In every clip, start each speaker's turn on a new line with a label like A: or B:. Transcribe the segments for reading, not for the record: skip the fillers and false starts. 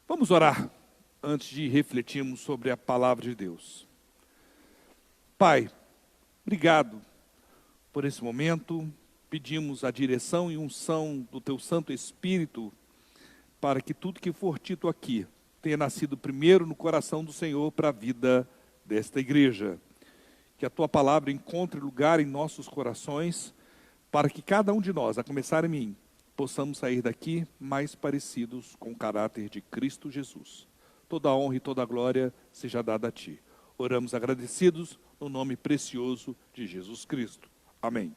A: Vamos orar antes de refletirmos sobre a palavra de Deus. Pai, obrigado por esse momento. Pedimos a direção e unção do Teu Santo Espírito para que tudo que for dito aqui tenha nascido primeiro no coração do Senhor para a vida desta igreja. Que a Tua palavra encontre lugar em nossos corações para que cada um de nós, a começar em mim, possamos sair daqui mais parecidos com o caráter de Cristo Jesus. Toda a honra e toda a glória seja dada a Ti. Oramos agradecidos no nome precioso de Jesus Cristo. Amém.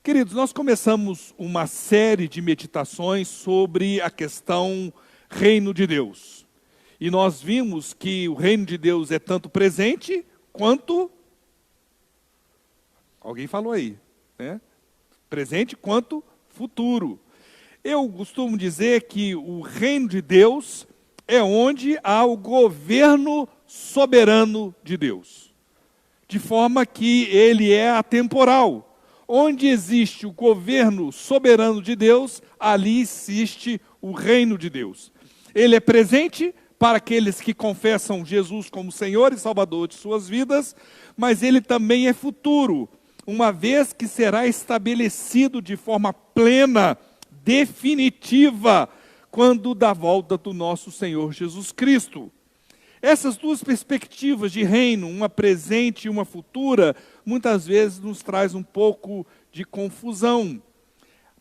A: Queridos, nós começamos uma série de meditações sobre a questão reino de Deus. E nós vimos que o reino de Deus é tanto presente quanto... Alguém falou aí, né? Presente quanto futuro. Eu costumo dizer que o reino de Deus é onde há o governo soberano de Deus. De forma que ele é atemporal. Onde existe o governo soberano de Deus, ali existe o reino de Deus. Ele é presente para aqueles que confessam Jesus como Senhor e Salvador de suas vidas, mas ele também é futuro, uma vez que será estabelecido de forma plena, definitiva, quando da volta do nosso Senhor Jesus Cristo. Essas duas perspectivas de reino, uma presente e uma futura, muitas vezes nos traz um pouco de confusão.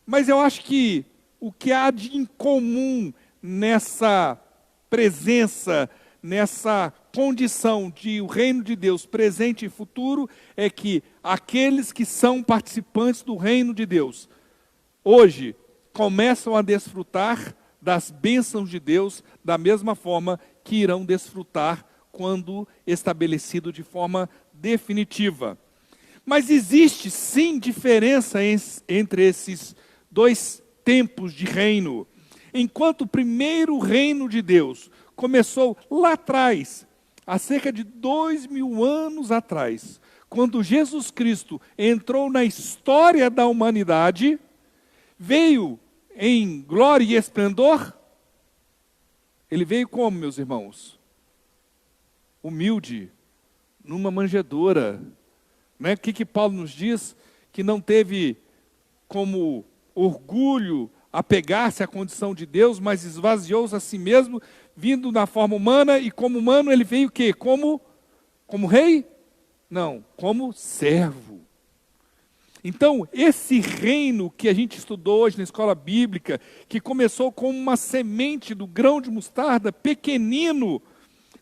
A: Mas eu acho que o que há de incomum nessa presença, nessa condição de o reino de Deus presente e futuro, é que aqueles que são participantes do reino de Deus, hoje, começam a desfrutar das bênçãos de Deus, da mesma forma que irão desfrutar quando estabelecido de forma definitiva. Mas existe sim diferença entre esses dois tempos de reino. Enquanto o primeiro reino de Deus começou lá atrás, há cerca de 2000 anos atrás, quando Jesus Cristo entrou na história da humanidade, veio em glória e esplendor. Ele veio como, meus irmãos? Humilde, numa manjedoura. Né? O que Paulo nos diz? Que não teve como orgulho apegar-se à condição de Deus, mas esvaziou-se a si mesmo, vindo na forma humana, e como humano ele veio o quê? Como rei? Não, como servo. Então, esse reino que a gente estudou hoje na escola bíblica, que começou como uma semente do grão de mostarda, pequenino,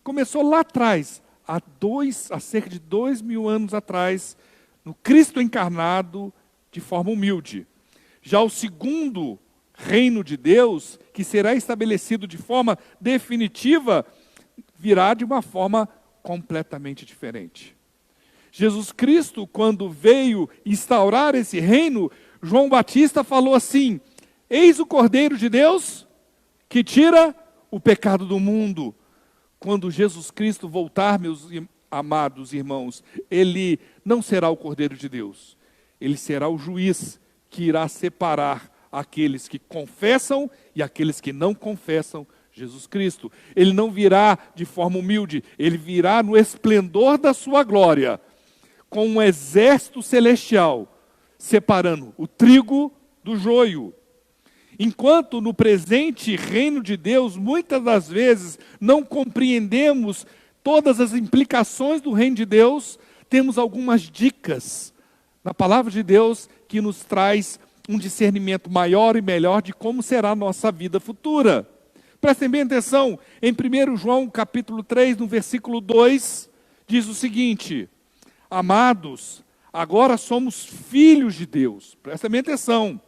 A: começou lá atrás, há cerca de 2000 anos atrás, no Cristo encarnado, de forma humilde. Já o segundo reino de Deus, que será estabelecido de forma definitiva, virá de uma forma completamente diferente. Jesus Cristo, quando veio instaurar esse reino, João Batista falou assim: eis o Cordeiro de Deus que tira o pecado do mundo. Quando Jesus Cristo voltar, meus amados irmãos, ele não será o Cordeiro de Deus, ele será o juiz que irá separar aqueles que confessam e aqueles que não confessam Jesus Cristo. Ele não virá de forma humilde, ele virá no esplendor da sua glória, com um exército celestial, separando o trigo do joio. Enquanto no presente reino de Deus, muitas das vezes, não compreendemos todas as implicações do reino de Deus, temos algumas dicas na palavra de Deus que nos traz um discernimento maior e melhor de como será a nossa vida futura. Prestem bem atenção, em 1 João capítulo 3, no versículo 2, diz o seguinte: amados, agora somos filhos de Deus. Prestem bem atenção.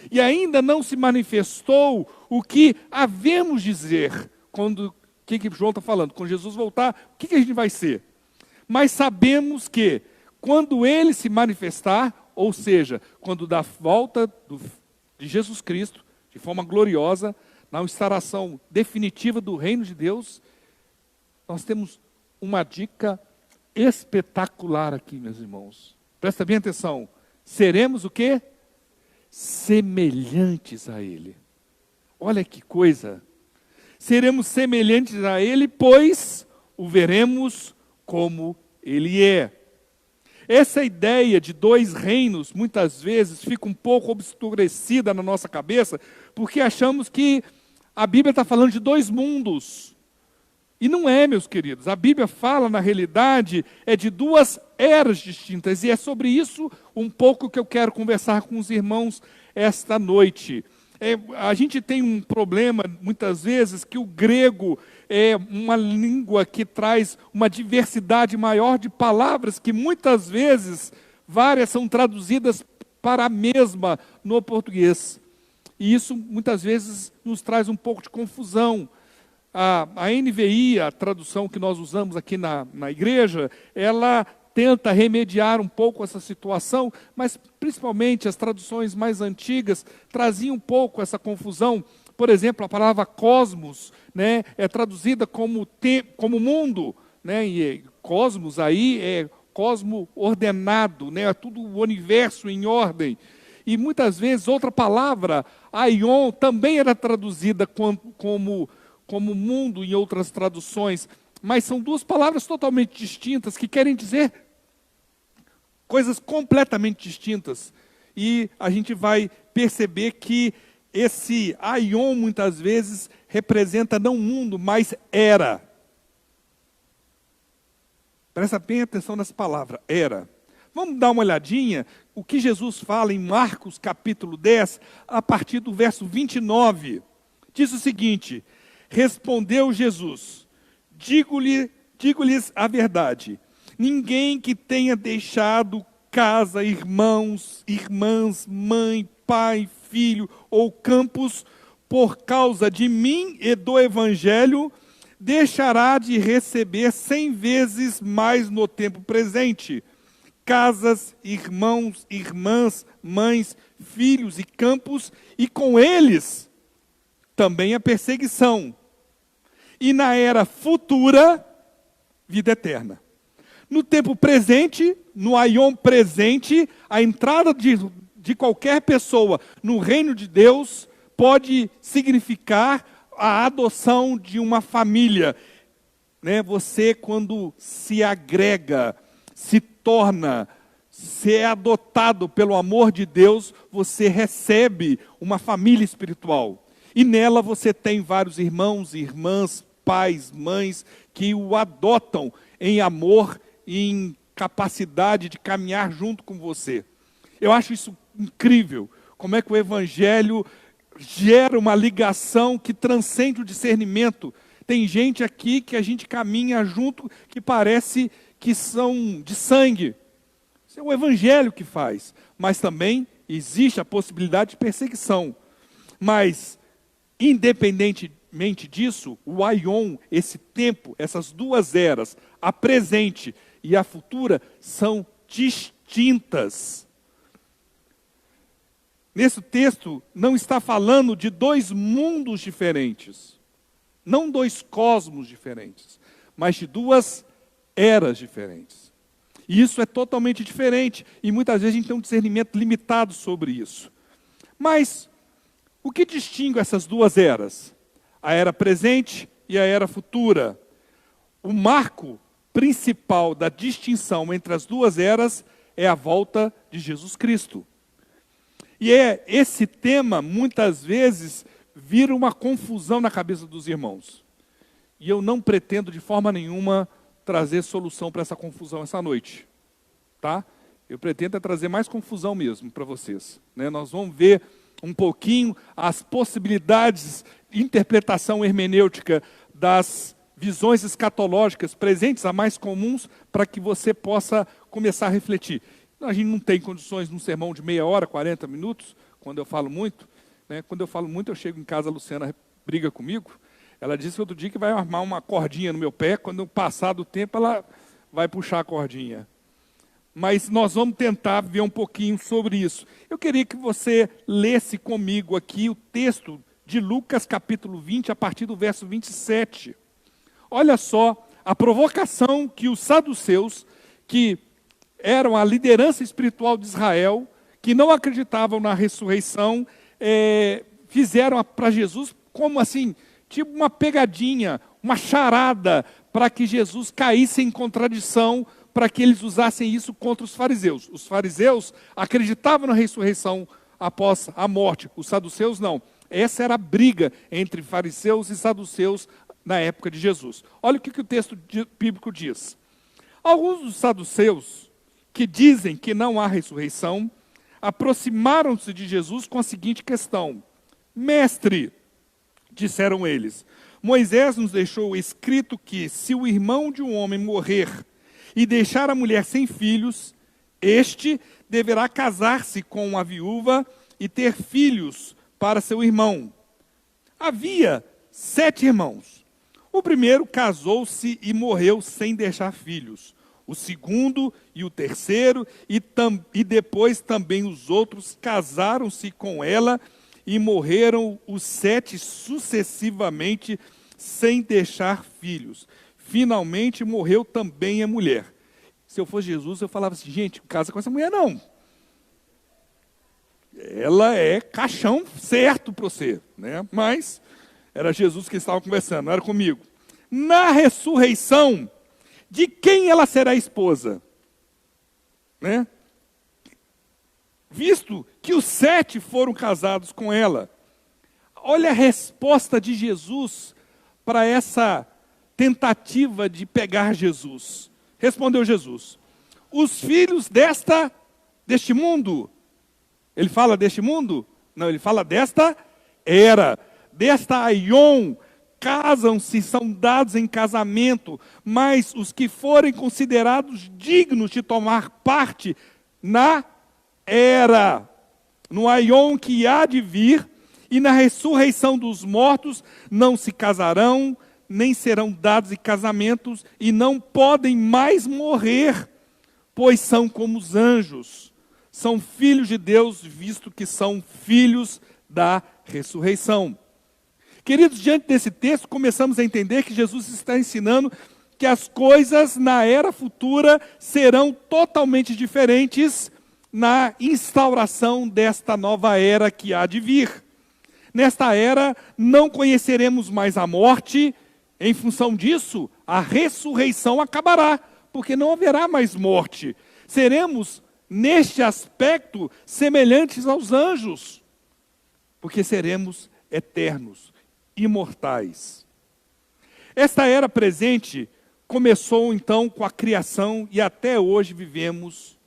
A: E ainda não se manifestou o que havemos dizer. O que João está falando? Quando Jesus voltar, o que a gente vai ser? Mas sabemos que, quando ele se manifestar, ou seja, quando da volta de Jesus Cristo, de forma gloriosa, na instauração definitiva do reino de Deus, nós temos uma dica espetacular aqui, meus irmãos. Presta bem atenção. Seremos o quê? semelhantes a Ele. Olha que coisa! Seremos semelhantes a Ele, pois o veremos como Ele é. Essa ideia de dois reinos, muitas vezes, fica um pouco obscurecida na nossa cabeça, porque achamos que a Bíblia está falando de dois mundos. E não é, meus queridos. A Bíblia fala, na realidade, de duas eras distintas. E é sobre isso um pouco que eu quero conversar com os irmãos esta noite. A gente tem um problema, muitas vezes, que o grego é uma língua que traz uma diversidade maior de palavras, que muitas vezes, várias são traduzidas para a mesma no português. E isso, muitas vezes, nos traz um pouco de confusão. A NVI, a tradução que nós usamos aqui na igreja, ela tenta remediar um pouco essa situação, mas principalmente as traduções mais antigas traziam um pouco essa confusão. Por exemplo, a palavra cosmos, né, é traduzida como mundo, né, e cosmos aí é cosmo ordenado, né, é tudo o universo em ordem. E muitas vezes outra palavra, aion, também era traduzida como mundo em outras traduções, mas são duas palavras totalmente distintas que querem dizer coisas completamente distintas. E a gente vai perceber que esse aion muitas vezes representa não mundo, mas era. Presta bem atenção nessa palavra, era. Vamos dar uma olhadinha o que Jesus fala em Marcos capítulo 10, a partir do verso 29. Diz o seguinte: respondeu Jesus, digo-lhes a verdade, ninguém que tenha deixado casa, irmãos, irmãs, mãe, pai, filho ou campos, por causa de mim e do Evangelho, deixará de receber 100 vezes mais no tempo presente. Casas, irmãos, irmãs, mães, filhos e campos, e com eles também a perseguição. E na era futura, vida eterna. No tempo presente, no aion presente, a entrada de qualquer pessoa no reino de Deus pode significar a adoção de uma família. Né? Você, quando se agrega, se torna, se é adotado pelo amor de Deus, você recebe uma família espiritual. E nela você tem vários irmãos, irmãs, pais, mães, que o adotam em amor e em capacidade de caminhar junto com você. Eu acho isso incrível, como é que o Evangelho gera uma ligação que transcende o discernimento. Tem gente aqui que a gente caminha junto que parece que são de sangue. Isso é o Evangelho que faz. Mas também existe a possibilidade de perseguição. Mas, independentemente disso, o aion, esse tempo, essas duas eras, a presente e a futura, são distintas. Nesse texto, não está falando de dois mundos diferentes. Não dois cosmos diferentes, mas de duas eras diferentes. E isso é totalmente diferente. E muitas vezes a gente tem um discernimento limitado sobre isso. Mas, o que distingue essas duas eras? A era presente e a era futura. O marco principal da distinção entre as duas eras é a volta de Jesus Cristo. E esse tema, muitas vezes, vira uma confusão na cabeça dos irmãos. E eu não pretendo, de forma nenhuma, trazer solução para essa confusão essa noite. Tá? Eu pretendo trazer mais confusão mesmo para vocês. Né? Nós vamos ver um pouquinho as possibilidades de interpretação hermenêutica das visões escatológicas presentes, as mais comuns, para que você possa começar a refletir. A gente não tem condições num sermão de meia hora, 40 minutos, quando eu falo muito. Né? Quando eu falo muito, eu chego em casa, a Luciana briga comigo. Ela disse outro dia que vai armar uma cordinha no meu pé, quando passar do tempo ela vai puxar a cordinha. Mas nós vamos tentar ver um pouquinho sobre isso. Eu queria que você lesse comigo aqui o texto de Lucas capítulo 20, a partir do verso 27. Olha só a provocação que os saduceus, que eram a liderança espiritual de Israel, que não acreditavam na ressurreição, fizeram para Jesus como assim, tipo uma pegadinha, uma charada, para que Jesus caísse em contradição, para que eles usassem isso contra os fariseus. Os fariseus acreditavam na ressurreição após a morte, os saduceus não. Essa era a briga entre fariseus e saduceus na época de Jesus. Olha o que o texto bíblico diz. Alguns dos saduceus, que dizem que não há ressurreição, aproximaram-se de Jesus com a seguinte questão: Mestre, disseram eles, Moisés nos deixou escrito que, se o irmão de um homem morrer e deixar a mulher sem filhos, este deverá casar-se com a viúva e ter filhos para seu irmão. Havia 7 irmãos. O primeiro casou-se e morreu sem deixar filhos. O segundo e o terceiro, e depois também os outros casaram-se com ela e morreram os 7 sucessivamente sem deixar filhos. Finalmente morreu também a mulher. Se eu fosse Jesus, eu falava assim, gente, não casa com essa mulher não. Ela é caixão certo para você, né? Mas era Jesus que estava conversando, não era comigo. Na ressurreição, de quem ela será esposa? Né? Visto que os 7 foram casados com ela. Olha a resposta de Jesus para essa tentativa de pegar Jesus. Respondeu Jesus: os filhos deste mundo. Ele fala deste mundo? Não, ele fala desta era, desta aion. Casam-se, são dados em casamento, mas os que forem considerados dignos de tomar parte na era, no aion que há de vir, e na ressurreição dos mortos, não se casarão, nem serão dados em casamentos, e não podem mais morrer, pois são como os anjos. São filhos de Deus, visto que são filhos da ressurreição. Queridos, diante desse texto, começamos a entender que Jesus está ensinando que as coisas na era futura serão totalmente diferentes na instauração desta nova era que há de vir. Nesta era, não conheceremos mais a morte. Em função disso, a ressurreição acabará, porque não haverá mais morte. Seremos, neste aspecto, semelhantes aos anjos, porque seremos eternos, imortais. Esta era presente começou então com a criação e até hoje vivemos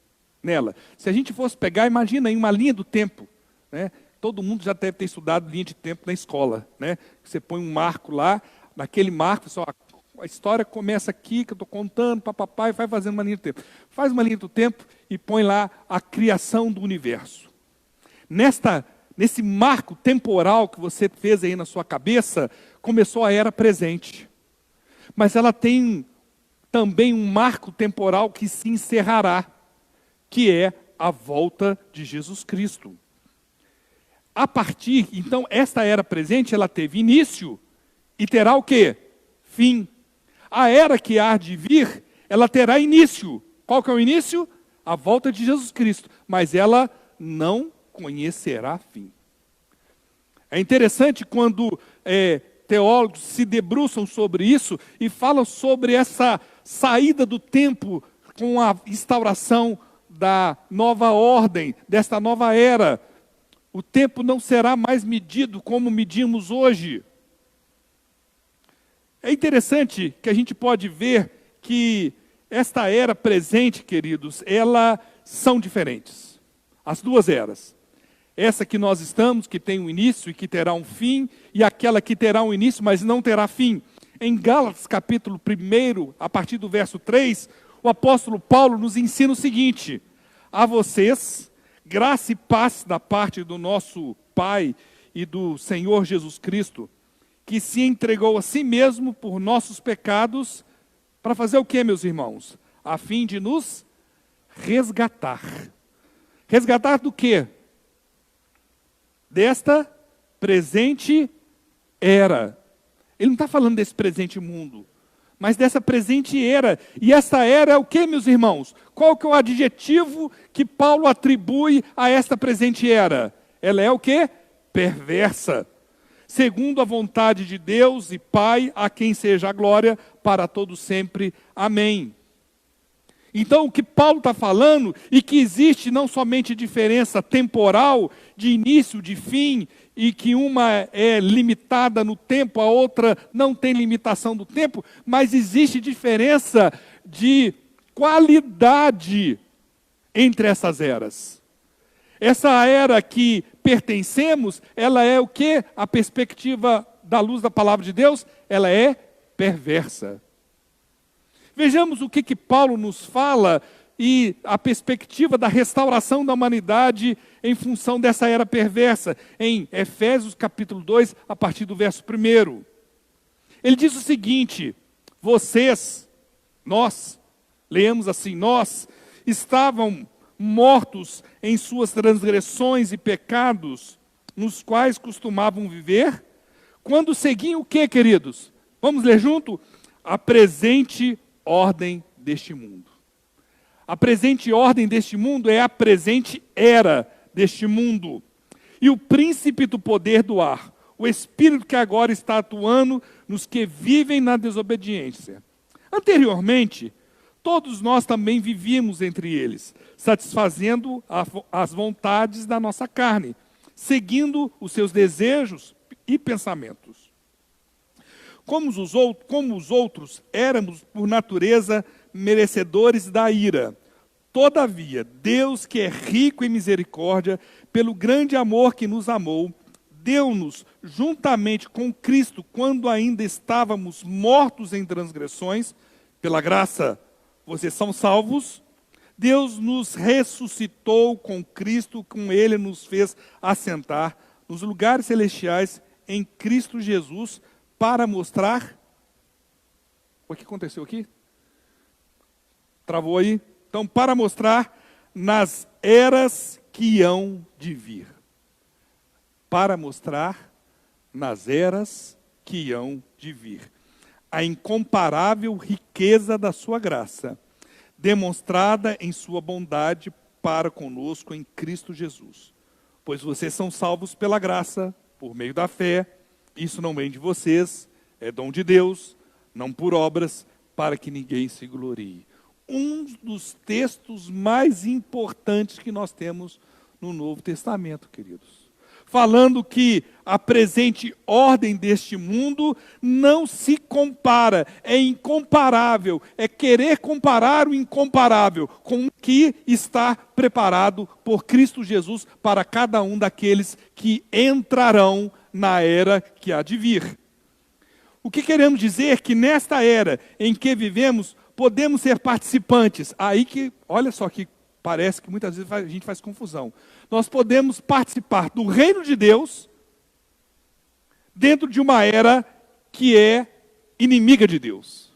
A: nela. Se a gente fosse pegar, imagina aí uma linha do tempo, né? Todo mundo já deve ter estudado linha de tempo na escola, né? Você põe um marco lá, naquele marco, só a história começa aqui, que eu estou contando, papapá, e vai fazendo uma linha do tempo. Faz uma linha do tempo e põe lá a criação do universo. Nesse marco temporal que você fez aí na sua cabeça, começou a era presente. Mas ela tem também um marco temporal que se encerrará, que é a volta de Jesus Cristo. A partir, então, esta era presente, ela teve início e terá o quê? Fim. A era que há de vir, ela terá início. Qual que é o início? A volta de Jesus Cristo. Mas ela não conhecerá fim. É interessante quando teólogos se debruçam sobre isso e falam sobre essa saída do tempo com a instauração da nova ordem, desta nova era. O tempo não será mais medido como medimos hoje. É interessante que a gente pode ver que esta era presente, queridos, elas são diferentes. As duas eras. Essa que nós estamos, que tem um início e que terá um fim, e aquela que terá um início, mas não terá fim. Em Gálatas, capítulo 1, a partir do verso 3, o apóstolo Paulo nos ensina o seguinte: a vocês, graça e paz da parte do nosso Pai e do Senhor Jesus Cristo, que se entregou a si mesmo por nossos pecados, para fazer o quê, meus irmãos? A fim de nos resgatar. Resgatar do quê? Desta presente era. Ele não está falando desse presente mundo, mas dessa presente era. E essa era é o que, meus irmãos? Qual que é o adjetivo que Paulo atribui a esta presente era? Ela é o que? Perversa. Segundo a vontade de Deus e Pai, a quem seja a glória para todos sempre. Amém. Então, o que Paulo está falando, e que existe não somente diferença temporal, de início, de fim, e que uma é limitada no tempo, a outra não tem limitação do tempo, mas existe diferença de qualidade entre essas eras. Essa era que pertencemos, ela é o que? A perspectiva da luz da palavra de Deus, ela é perversa. Vejamos o que Paulo nos fala e a perspectiva da restauração da humanidade em função dessa era perversa, em Efésios capítulo 2, a partir do verso 1. Ele diz o seguinte: vocês, nós, leemos assim, nós estavam mortos em suas transgressões e pecados, nos quais costumavam viver, quando seguiam o que, queridos? Vamos ler junto? A presente ordem deste mundo. A presente ordem deste mundo é a presente era deste mundo. E o príncipe do poder do ar, o espírito que agora está atuando nos que vivem na desobediência. Anteriormente, todos nós também vivíamos entre eles, satisfazendo as vontades da nossa carne, seguindo os seus desejos e pensamentos. Como os outros, éramos, por natureza, merecedores da ira. Todavia, Deus, que é rico em misericórdia, pelo grande amor que nos amou, deu-nos, juntamente com Cristo, quando ainda estávamos mortos em transgressões, pela graça, vocês são salvos. Deus nos ressuscitou com Cristo, com Ele nos fez assentar nos lugares celestiais em Cristo Jesus, para mostrar... O que aconteceu aqui? Travou aí? Então, para mostrar nas eras que hão de vir. Para mostrar nas eras que hão de vir. A incomparável riqueza da sua graça, demonstrada em sua bondade para conosco em Cristo Jesus. Pois vocês são salvos pela graça, por meio da fé. Isso não vem de vocês, é dom de Deus, não por obras, para que ninguém se glorie. Um dos textos mais importantes que nós temos no Novo Testamento, queridos. Falando que a presente ordem deste mundo não se compara, é incomparável, é querer comparar o incomparável com o que está preparado por Cristo Jesus para cada um daqueles que entrarão na era que há de vir. O que queremos dizer? Que nesta era em que vivemos, podemos ser participantes. Aí que, olha só que parece que muitas vezes a gente faz confusão. Nós podemos participar do reino de Deus dentro de uma era que é inimiga de Deus.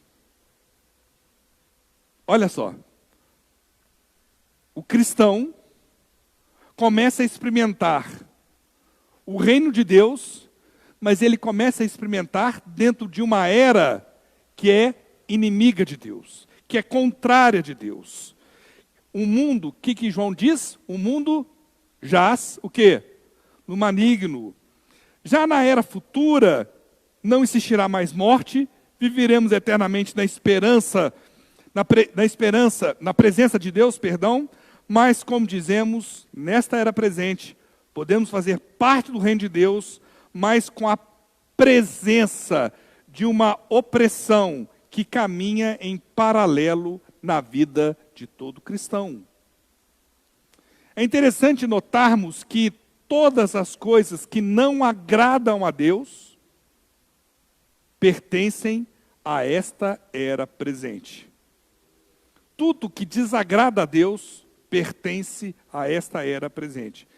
A: Olha só. O cristão começa a experimentar o reino de Deus, mas ele começa a experimentar dentro de uma era que é inimiga de Deus, que é contrária de Deus. O mundo, o que João diz? O mundo jaz, o quê? No maligno. Já na era futura, não existirá mais morte, viveremos eternamente na esperança, na presença de Deus, mas como dizemos, nesta era presente, podemos fazer parte do reino de Deus, mas com a presença de uma opressão que caminha em paralelo na vida de todo cristão. É interessante notarmos que todas as coisas que não agradam a Deus pertencem a esta era presente. Tudo que desagrada a Deus pertence a esta era presente.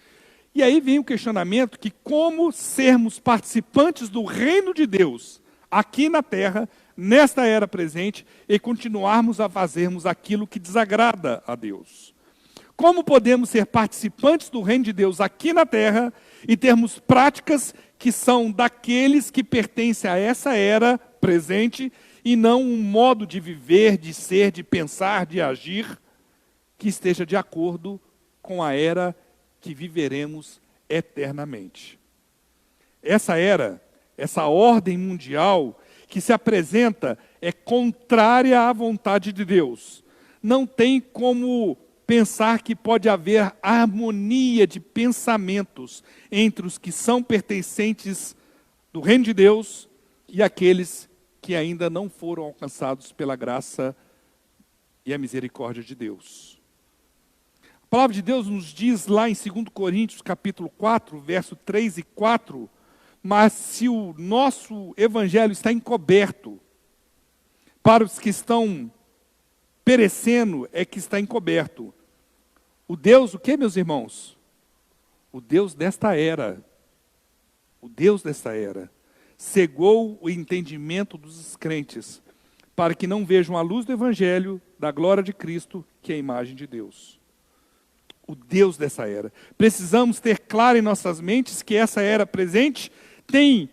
A: E aí vem o questionamento que como sermos participantes do reino de Deus aqui na terra, nesta era presente, e continuarmos a fazermos aquilo que desagrada a Deus. Como podemos ser participantes do reino de Deus aqui na terra e termos práticas que são daqueles que pertencem a essa era presente e não um modo de viver, de ser, de pensar, de agir, que esteja de acordo com a era que viveremos eternamente. Essa era, essa ordem mundial que se apresenta é contrária à vontade de Deus. Não tem como pensar que pode haver harmonia de pensamentos entre os que são pertencentes do reino de Deus e aqueles que ainda não foram alcançados pela graça e a misericórdia de Deus. A palavra de Deus nos diz lá em 2 Coríntios, capítulo 4, verso 3 e 4, mas se o nosso evangelho está encoberto, para os que estão perecendo é que está encoberto. O Deus, o que, meus irmãos? O Deus desta era, o Deus desta era, cegou o entendimento dos descrentes, para que não vejam a luz do evangelho, da glória de Cristo, que é a imagem de Deus. O Deus dessa era. Precisamos ter claro em nossas mentes que essa era presente tem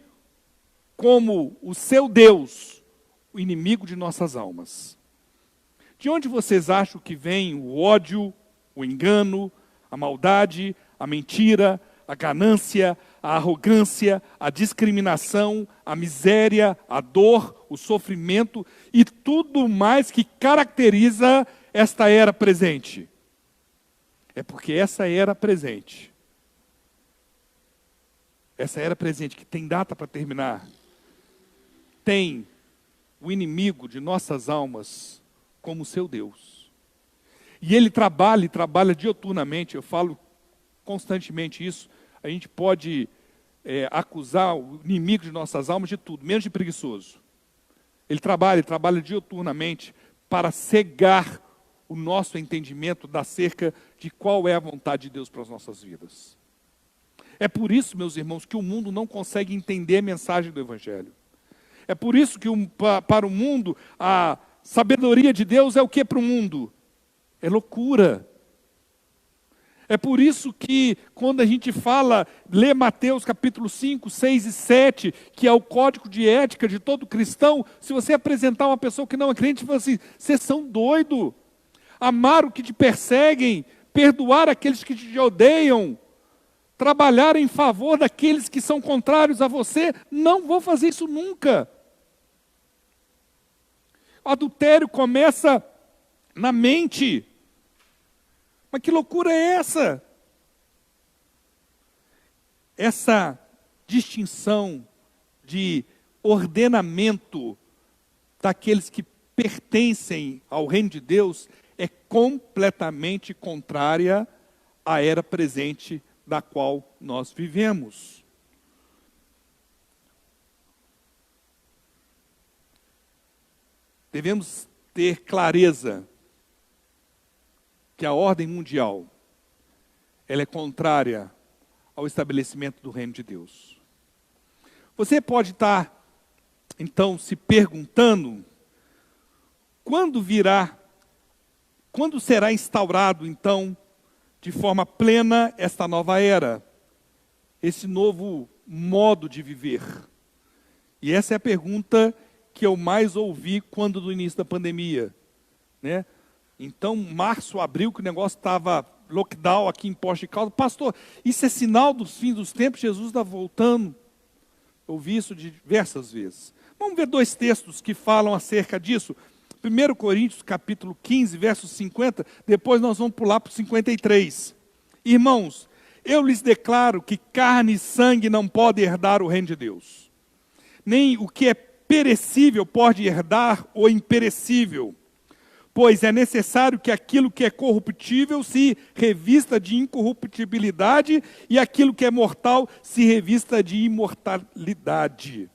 A: como o seu Deus o inimigo de nossas almas. De onde vocês acham que vem o ódio, o engano, a maldade, a mentira, a ganância, a arrogância, a discriminação, a miséria, a dor, o sofrimento e tudo mais que caracteriza esta era presente? É porque essa era presente, que tem data para terminar, tem o inimigo de nossas almas como seu Deus. E ele trabalha dioturnamente, eu falo constantemente isso. A gente pode acusar o inimigo de nossas almas de tudo, menos de preguiçoso. Ele trabalha dioturnamente para cegar o nosso entendimento acerca de qual é a vontade de Deus para as nossas vidas. É por isso, meus irmãos, que o mundo não consegue entender a mensagem do Evangelho. É por isso que para o mundo a sabedoria de Deus é o que para o mundo? É loucura. É por isso que quando a gente lê Mateus capítulo 5, 6 e 7, que é o código de ética de todo cristão, se você apresentar uma pessoa que não é crente, você fala assim, vocês são doidos. Amar o que te perseguem, perdoar aqueles que te odeiam, trabalhar em favor daqueles que são contrários a você, não vou fazer isso nunca. O adultério começa na mente. Mas que loucura é essa? Essa distinção de ordenamento daqueles que pertencem ao reino de Deus é completamente contrária à era presente da qual nós vivemos. Devemos ter clareza que a ordem mundial ela é contrária ao estabelecimento do reino de Deus. Você pode estar, então, se perguntando quando será instaurado, então, de forma plena esta nova era, esse novo modo de viver? E essa é a pergunta que eu mais ouvi quando no início da pandemia, né? Então, março, abril, que o negócio estava lockdown aqui em Poços de Caldas. Pastor, isso é sinal dos fins dos tempos? Jesus está voltando. Eu ouvi isso diversas vezes. Vamos ver dois textos que falam acerca disso. 1 Coríntios, capítulo 15, verso 50. Depois nós vamos pular para o 53. Irmãos, eu lhes declaro que carne e sangue não podem herdar o reino de Deus. Nem o que é perecível pode herdar o imperecível. Pois é necessário que aquilo que é corruptível se revista de incorruptibilidade e aquilo que é mortal se revista de imortalidade.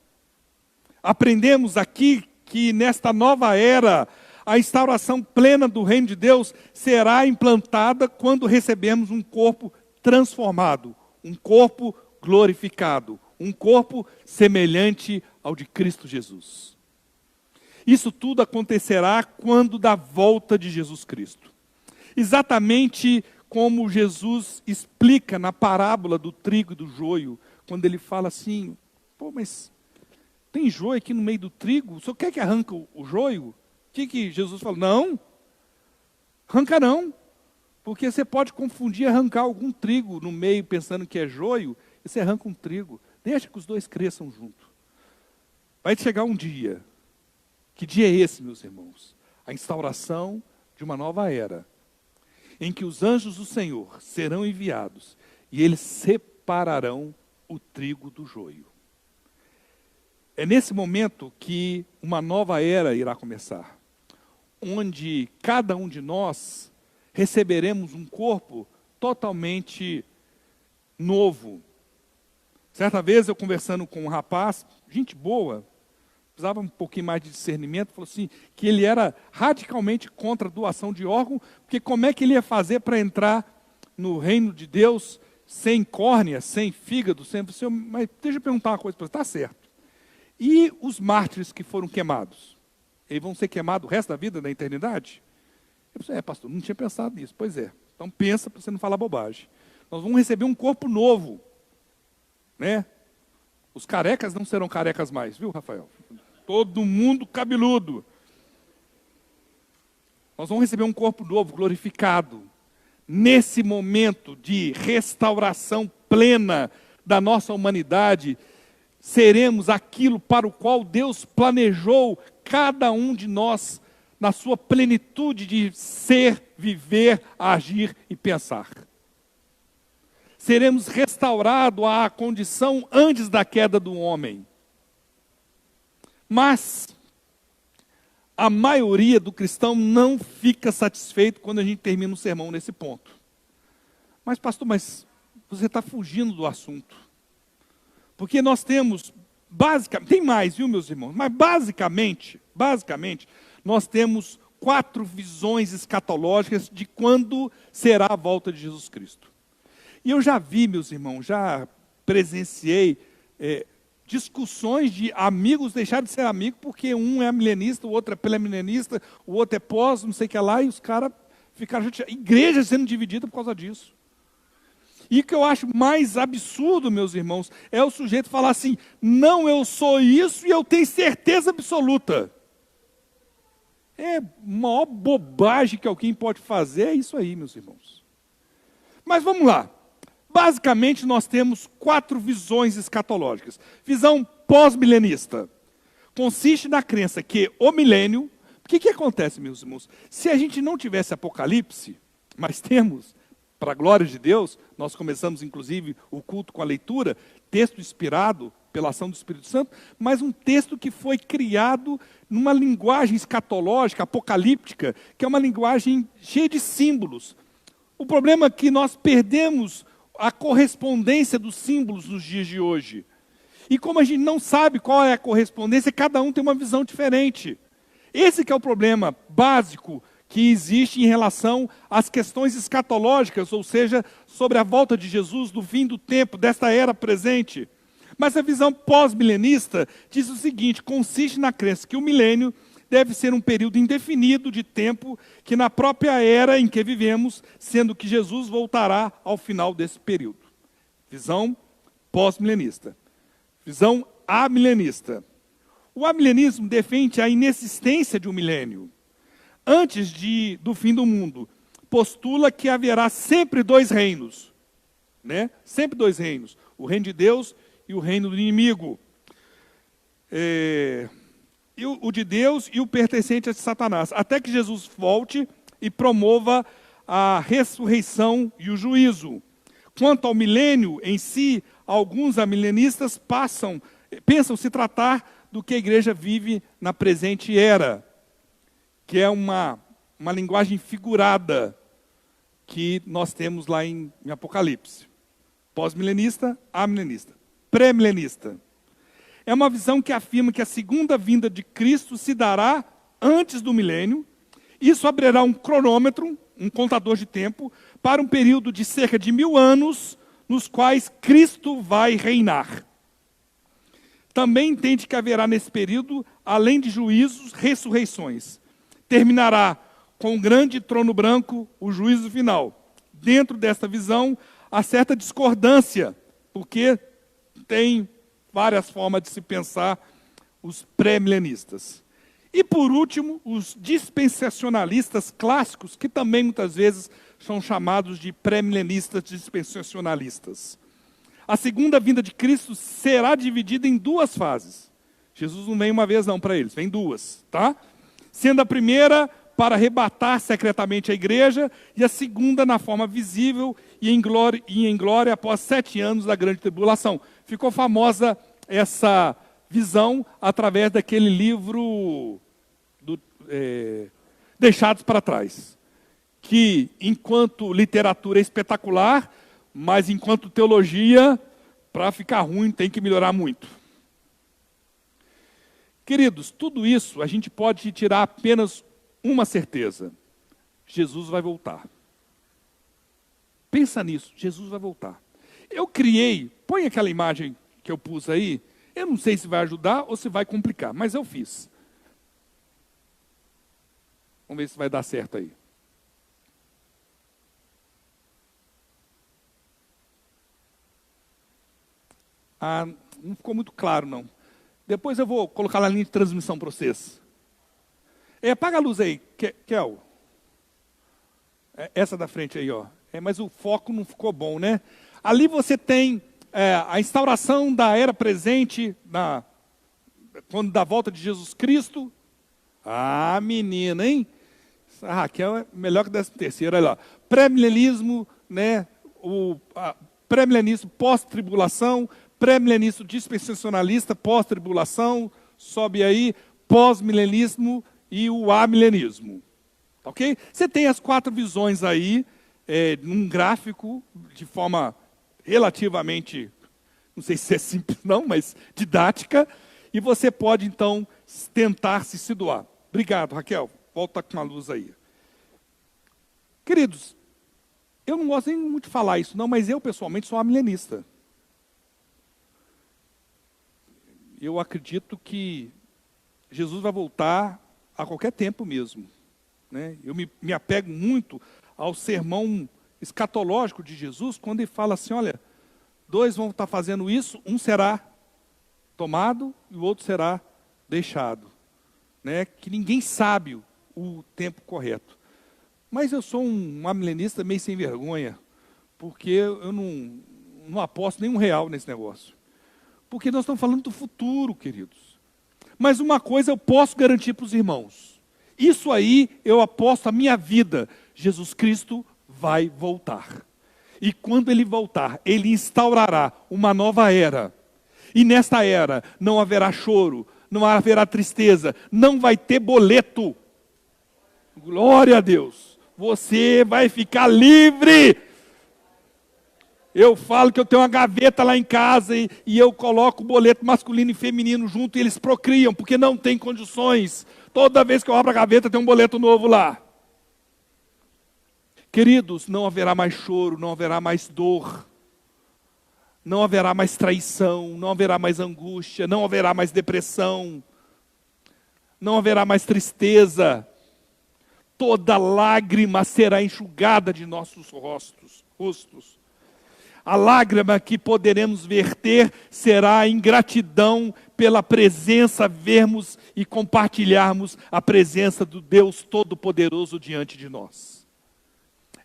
A: Aprendemos aqui que nesta nova era, a instauração plena do reino de Deus será implantada quando recebemos um corpo transformado, um corpo glorificado, um corpo semelhante ao de Cristo Jesus. Isso tudo acontecerá quando da volta de Jesus Cristo. Exatamente como Jesus explica na parábola do trigo e do joio, quando ele fala assim, mas tem joio aqui no meio do trigo, o senhor quer que arranque o joio? O que Jesus falou? Não, arranca não, porque você pode confundir arrancar algum trigo no meio pensando que é joio, e você arranca um trigo. Deixa que os dois cresçam junto. Vai chegar um dia. Que dia é esse, meus irmãos? A instauração de uma nova era, em que os anjos do Senhor serão enviados e eles separarão o trigo do joio. É nesse momento que uma nova era irá começar, onde cada um de nós receberemos um corpo totalmente novo. Certa vez eu conversando com um rapaz, gente boa, precisava um pouquinho mais de discernimento, falou assim, que ele era radicalmente contra a doação de órgão, porque como é que ele ia fazer para entrar no reino de Deus sem córnea, sem fígado, sem... Mas deixa eu perguntar uma coisa para você, está certo. E os mártires que foram queimados? Eles vão ser queimados o resto da vida, na eternidade? Eu falei, pastor, não tinha pensado nisso. Pois é, então pensa para você não falar bobagem. Nós vamos receber um corpo novo, né? Os carecas não serão carecas mais, viu, Rafael? Todo mundo cabeludo. Nós vamos receber um corpo novo, glorificado. Nesse momento de restauração plena da nossa humanidade, seremos aquilo para o qual Deus planejou cada um de nós na sua plenitude de ser, viver, agir e pensar. Seremos restaurados à condição antes da queda do homem. Mas a maioria do cristão não fica satisfeito quando a gente termina um sermão nesse ponto. Mas pastor, você está fugindo do assunto. Porque nós temos, basicamente, tem mais, viu meus irmãos? Mas basicamente, nós temos 4 visões escatológicas de quando será a volta de Jesus Cristo. E eu já vi, meus irmãos, já presenciei discussões de amigos deixarem de ser amigos porque um é milenista, o outro é pré-milenista, o outro é pós, não sei o que lá, e os caras ficaram chateados. Igreja sendo dividida por causa disso. E o que eu acho mais absurdo, meus irmãos, é o sujeito falar assim, não, eu sou isso e eu tenho certeza absoluta. É a maior bobagem que alguém pode fazer, é isso aí, meus irmãos. Mas vamos lá. Basicamente, nós temos 4 visões escatológicas. Visão pós-milenista. Consiste na crença que o milênio... O que acontece, meus irmãos? Se a gente não tivesse Apocalipse, mas temos, para a glória de Deus, nós começamos, inclusive, o culto com a leitura, texto inspirado pela ação do Espírito Santo, mas um texto que foi criado numa linguagem escatológica, apocalíptica, que é uma linguagem cheia de símbolos. O problema é que nós perdemos a correspondência dos símbolos nos dias de hoje. E como a gente não sabe qual é a correspondência, cada um tem uma visão diferente. Esse que é o problema básico que existe em relação às questões escatológicas, ou seja, sobre a volta de Jesus, do fim do tempo, desta era presente. Mas a visão pós-milenista diz o seguinte, consiste na crença que o milênio deve ser um período indefinido de tempo, que na própria era em que vivemos, sendo que Jesus voltará ao final desse período. Visão pós-milenista. Visão amilenista. O amilenismo defende a inexistência de um milênio. Antes do fim do mundo, postula que haverá sempre 2 reinos. Né? Sempre 2 reinos. O reino de Deus e o reino do inimigo. O de Deus e o pertencente a Satanás, até que Jesus volte e promova a ressurreição e o juízo. Quanto ao milênio em si, alguns amilenistas pensam se tratar do que a igreja vive na presente era, que é uma linguagem figurada que nós temos lá em Apocalipse. Pós-milenista, amilenista, pré-milenista. É uma visão que afirma que a segunda vinda de Cristo se dará antes do milênio. Isso abrirá um cronômetro, um contador de tempo, para um período de cerca de 1000 anos, nos quais Cristo vai reinar. Também entende que haverá nesse período, além de juízos, ressurreições. Terminará com um grande trono branco, o juízo final. Dentro desta visão, há certa discordância, porque tem várias formas de se pensar os pré-milenistas. E por último, os dispensacionalistas clássicos, que também muitas vezes são chamados de pré-milenistas dispensacionalistas. A segunda vinda de Cristo será dividida em duas fases. Jesus não vem uma vez não para eles, vem duas, tá? Sendo a primeira para arrebatar secretamente a igreja, e a segunda na forma visível e em glória após 7 anos da grande tribulação. Ficou famosa essa visão através daquele livro Deixados para Trás, que enquanto literatura é espetacular, mas enquanto teologia, para ficar ruim tem que melhorar muito. Queridos, tudo isso a gente pode tirar apenas uma certeza: Jesus vai voltar. Pensa nisso, Jesus vai voltar. Eu criei, põe aquela imagem que eu pus aí, eu não sei se vai ajudar ou se vai complicar, mas eu fiz. Vamos ver se vai dar certo aí. Ah, não ficou muito claro não. Depois eu vou colocar na linha de transmissão para vocês. Apaga a luz aí, Kel. Essa da frente aí, ó. Mas o foco não ficou bom, né? Ali você tem a instauração da era presente, quando da volta de Jesus Cristo. Ah, menina, hein? A Raquel é melhor que 13ª, olha lá. Pré-milenismo, né? Pré-milenismo pós-tribulação, pré-milenismo dispensacionalista pós-tribulação, sobe aí, pós-milenismo e o amilenismo. Ok? Você tem as 4 visões aí, num gráfico, de forma relativamente, não sei se é simples não, mas didática, e você pode então tentar se situar. Obrigado, Raquel. Volta com a luz aí. Queridos, eu não gosto nem muito de falar isso não, mas eu pessoalmente sou amilenista. Eu acredito que Jesus vai voltar a qualquer tempo mesmo, né? Eu me apego muito ao sermão escatológico de Jesus, quando ele fala assim, olha, 2 vão estar fazendo isso, um será tomado e o outro será deixado, né? Que ninguém sabe o tempo correto. Mas eu sou um amilenista meio sem vergonha, porque eu não aposto nenhum real nesse negócio. Porque nós estamos falando do futuro, queridos. Mas uma coisa eu posso garantir para os irmãos. Isso aí eu aposto a minha vida. Jesus Cristo vai voltar. E quando Ele voltar, Ele instaurará uma nova era. E nesta era não haverá choro, não haverá tristeza, não vai ter boleto. Glória a Deus. Você vai ficar livre. Eu falo que eu tenho uma gaveta lá em casa e eu coloco o boleto masculino e feminino junto e eles procriam, porque não tem condições. Toda vez que eu abro a gaveta tem um boleto novo lá. Queridos, não haverá mais choro, não haverá mais dor. Não haverá mais traição, não haverá mais angústia, não haverá mais depressão. Não haverá mais tristeza. Toda lágrima será enxugada de nossos rostos. A lágrima que poderemos verter será em gratidão pela presença, vermos e compartilharmos a presença do Deus Todo-Poderoso diante de nós.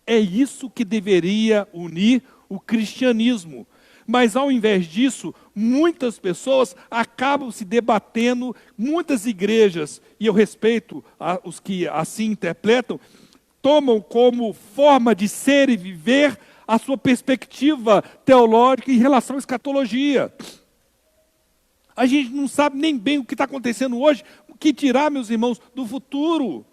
A: É isso que deveria unir o cristianismo. Mas ao invés disso, muitas pessoas acabam se debatendo, muitas igrejas, e eu respeito os que assim interpretam, tomam como forma de ser e viver a sua perspectiva teológica em relação à escatologia. A gente não sabe nem bem o que está acontecendo hoje, o que dirá, meus irmãos, do futuro.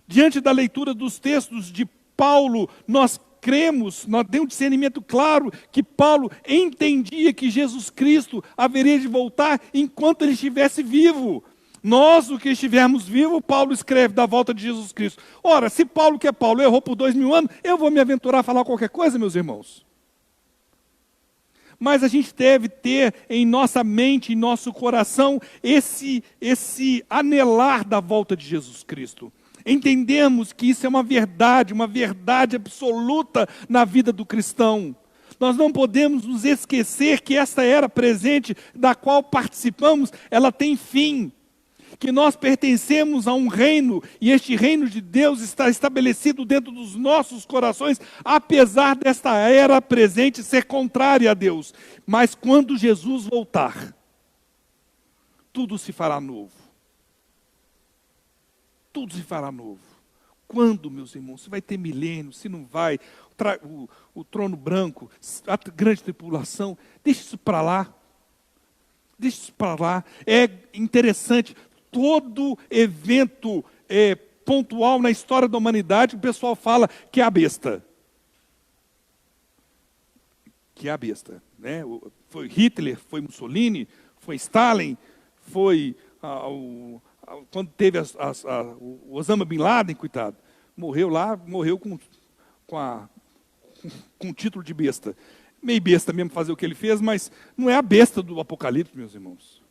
A: Diante da leitura dos textos de Paulo, nós cremos, nós temos um discernimento claro que Paulo entendia que Jesus Cristo haveria de voltar enquanto ele estivesse vivo. Nós, o que estivermos vivos, Paulo escreve da volta de Jesus Cristo. Ora, se Paulo, que é Paulo, errou por 2000 anos, eu vou me aventurar a falar qualquer coisa, meus irmãos? Mas a gente deve ter em nossa mente, em nosso coração, esse anelar da volta de Jesus Cristo. Entendemos que isso é uma verdade absoluta na vida do cristão. Nós não podemos nos esquecer que essa era presente, da qual participamos, ela tem fim. Que nós pertencemos a um reino, e este reino de Deus está estabelecido dentro dos nossos corações, apesar desta era presente ser contrária a Deus. Mas quando Jesus voltar, tudo se fará novo. Tudo se fará novo. Quando, meus irmãos? Se vai ter milênio, se não vai, o trono branco, a grande tribulação, deixa isso para lá. Deixa isso para lá. É interessante, todo evento pontual na história da humanidade, o pessoal fala que é a besta. Que é a besta. Né? Foi Hitler, foi Mussolini, foi Stalin, foi quando teve o Osama Bin Laden, coitado, morreu lá, morreu com o título de besta. Meio besta mesmo fazer o que ele fez, mas não é a besta do Apocalipse, meus irmãos.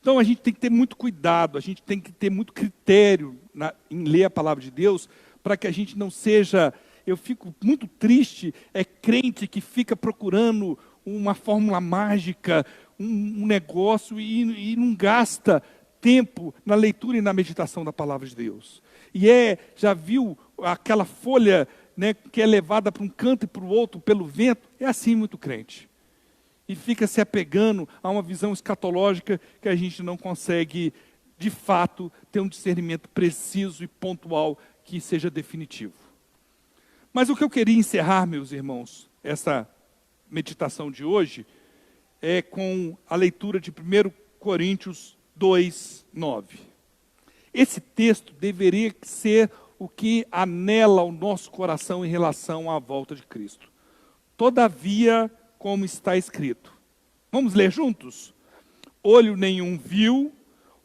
A: Então a gente tem que ter muito cuidado, a gente tem que ter muito critério em ler a palavra de Deus, para que a gente não seja... Eu fico muito triste, crente que fica procurando uma fórmula mágica, um negócio e não gasta tempo na leitura e na meditação da palavra de Deus. E já viu aquela folha, né, que é levada para um canto e para o outro pelo vento? É assim muito crente. E fica se apegando a uma visão escatológica que a gente não consegue, de fato, ter um discernimento preciso e pontual que seja definitivo. Mas o que eu queria encerrar, meus irmãos, essa meditação de hoje, é com a leitura de 1 Coríntios 2, 9. Esse texto deveria ser o que anela o nosso coração em relação à volta de Cristo. Todavia, como está escrito. Vamos ler juntos? Olho nenhum viu,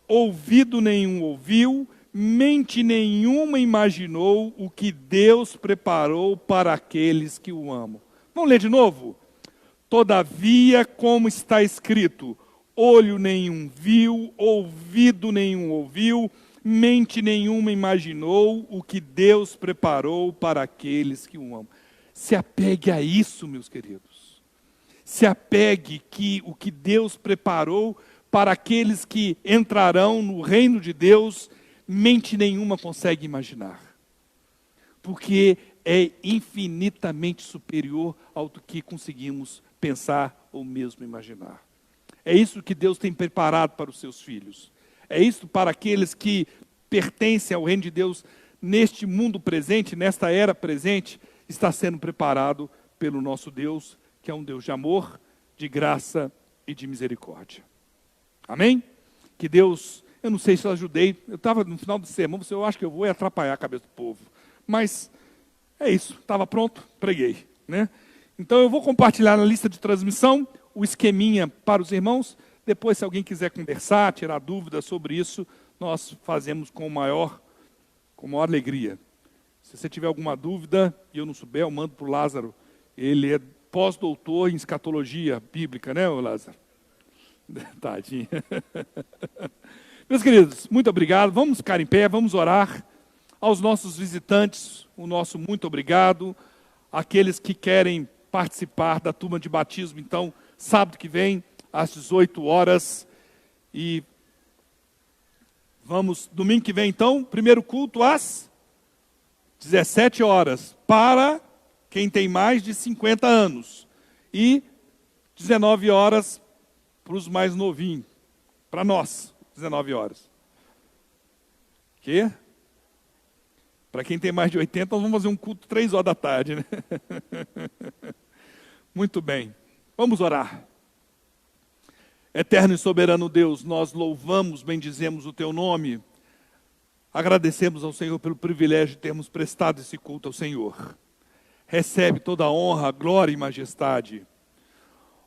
A: ouvido nenhum ouviu, mente nenhuma imaginou o que Deus preparou para aqueles que o amam. Vamos ler de novo? Todavia, como está escrito, olho nenhum viu, ouvido nenhum ouviu, mente nenhuma imaginou o que Deus preparou para aqueles que o amam. Se apegue a isso, meus queridos. Se apegue que o que Deus preparou para aqueles que entrarão no reino de Deus, mente nenhuma consegue imaginar. Porque é infinitamente superior ao que conseguimos pensar ou mesmo imaginar. É isso que Deus tem preparado para os seus filhos. É isso para aqueles que pertencem ao reino de Deus neste mundo presente, nesta era presente, está sendo preparado pelo nosso Deus, que é um Deus de amor, de graça e de misericórdia. Amém? Que Deus, eu não sei se eu ajudei, eu estava no final do sermão, eu acho que eu vou atrapalhar a cabeça do povo. Mas é isso, estava pronto, preguei. Né? Então eu vou compartilhar na lista de transmissão o esqueminha para os irmãos. Depois, se alguém quiser conversar, tirar dúvidas sobre isso, nós fazemos com maior alegria. Se você tiver alguma dúvida e eu não souber, eu mando para o Lázaro. Ele é pós-doutor em escatologia bíblica, né, Lázaro? Tadinho. Meus queridos, muito obrigado. Vamos ficar em pé, vamos orar. Aos nossos visitantes, o nosso muito obrigado. Aqueles que querem participar da turma de batismo, então, sábado que vem, às 18 horas. E vamos, domingo que vem, então, primeiro culto às 17 horas, para quem tem mais de 50 anos. E 19 horas para os mais novinhos. Para nós, 19 horas. Quê? Para quem tem mais de 80, nós vamos fazer um culto 3 horas da tarde, né? Muito bem. Vamos orar. Eterno e soberano Deus, nós louvamos, bendizemos o Teu nome. Agradecemos ao Senhor pelo privilégio de termos prestado esse culto ao Senhor. Recebe toda a honra, glória e majestade.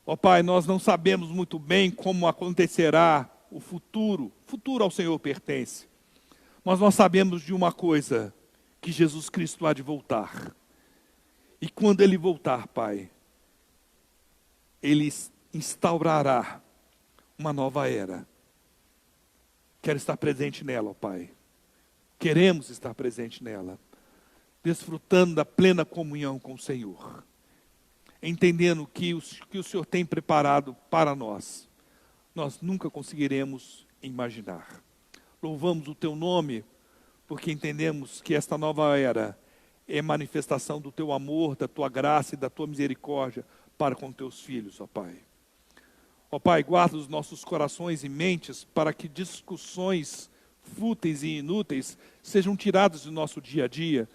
A: Ó Pai, nós não sabemos muito bem como acontecerá o futuro. O futuro ao Senhor pertence. Mas nós sabemos de uma coisa, que Jesus Cristo há de voltar. E quando Ele voltar, Pai, Ele instaurará uma nova era. Quero estar presente nela, ó Pai. Queremos estar presente nela, desfrutando da plena comunhão com o Senhor. entendendo que o Senhor tem preparado para nós, nós nunca conseguiremos imaginar. Louvamos o Teu nome, porque entendemos que esta nova era é manifestação do Teu amor, da Tua graça e da Tua misericórdia para com Teus filhos, ó Pai. Ó Pai, guarda os nossos corações e mentes para que discussões fúteis e inúteis sejam tiradas do nosso dia a dia,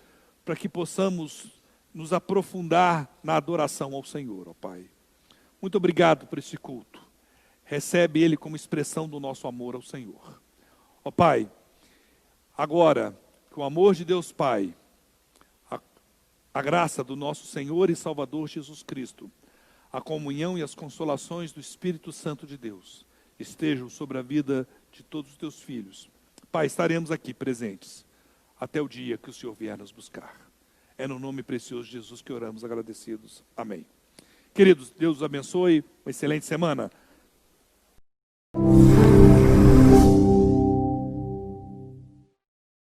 A: para que possamos nos aprofundar na adoração ao Senhor, ó Pai. Muito obrigado por esse culto. Recebe ele como expressão do nosso amor ao Senhor. Ó Pai, agora, que o amor de Deus Pai, a graça do nosso Senhor e Salvador Jesus Cristo, a comunhão e as consolações do Espírito Santo de Deus estejam sobre a vida de todos os teus filhos. Pai, estaremos aqui presentes até o dia que o Senhor vier nos buscar. É no nome precioso de Jesus que oramos agradecidos. Amém. Queridos, Deus os abençoe. Uma excelente semana.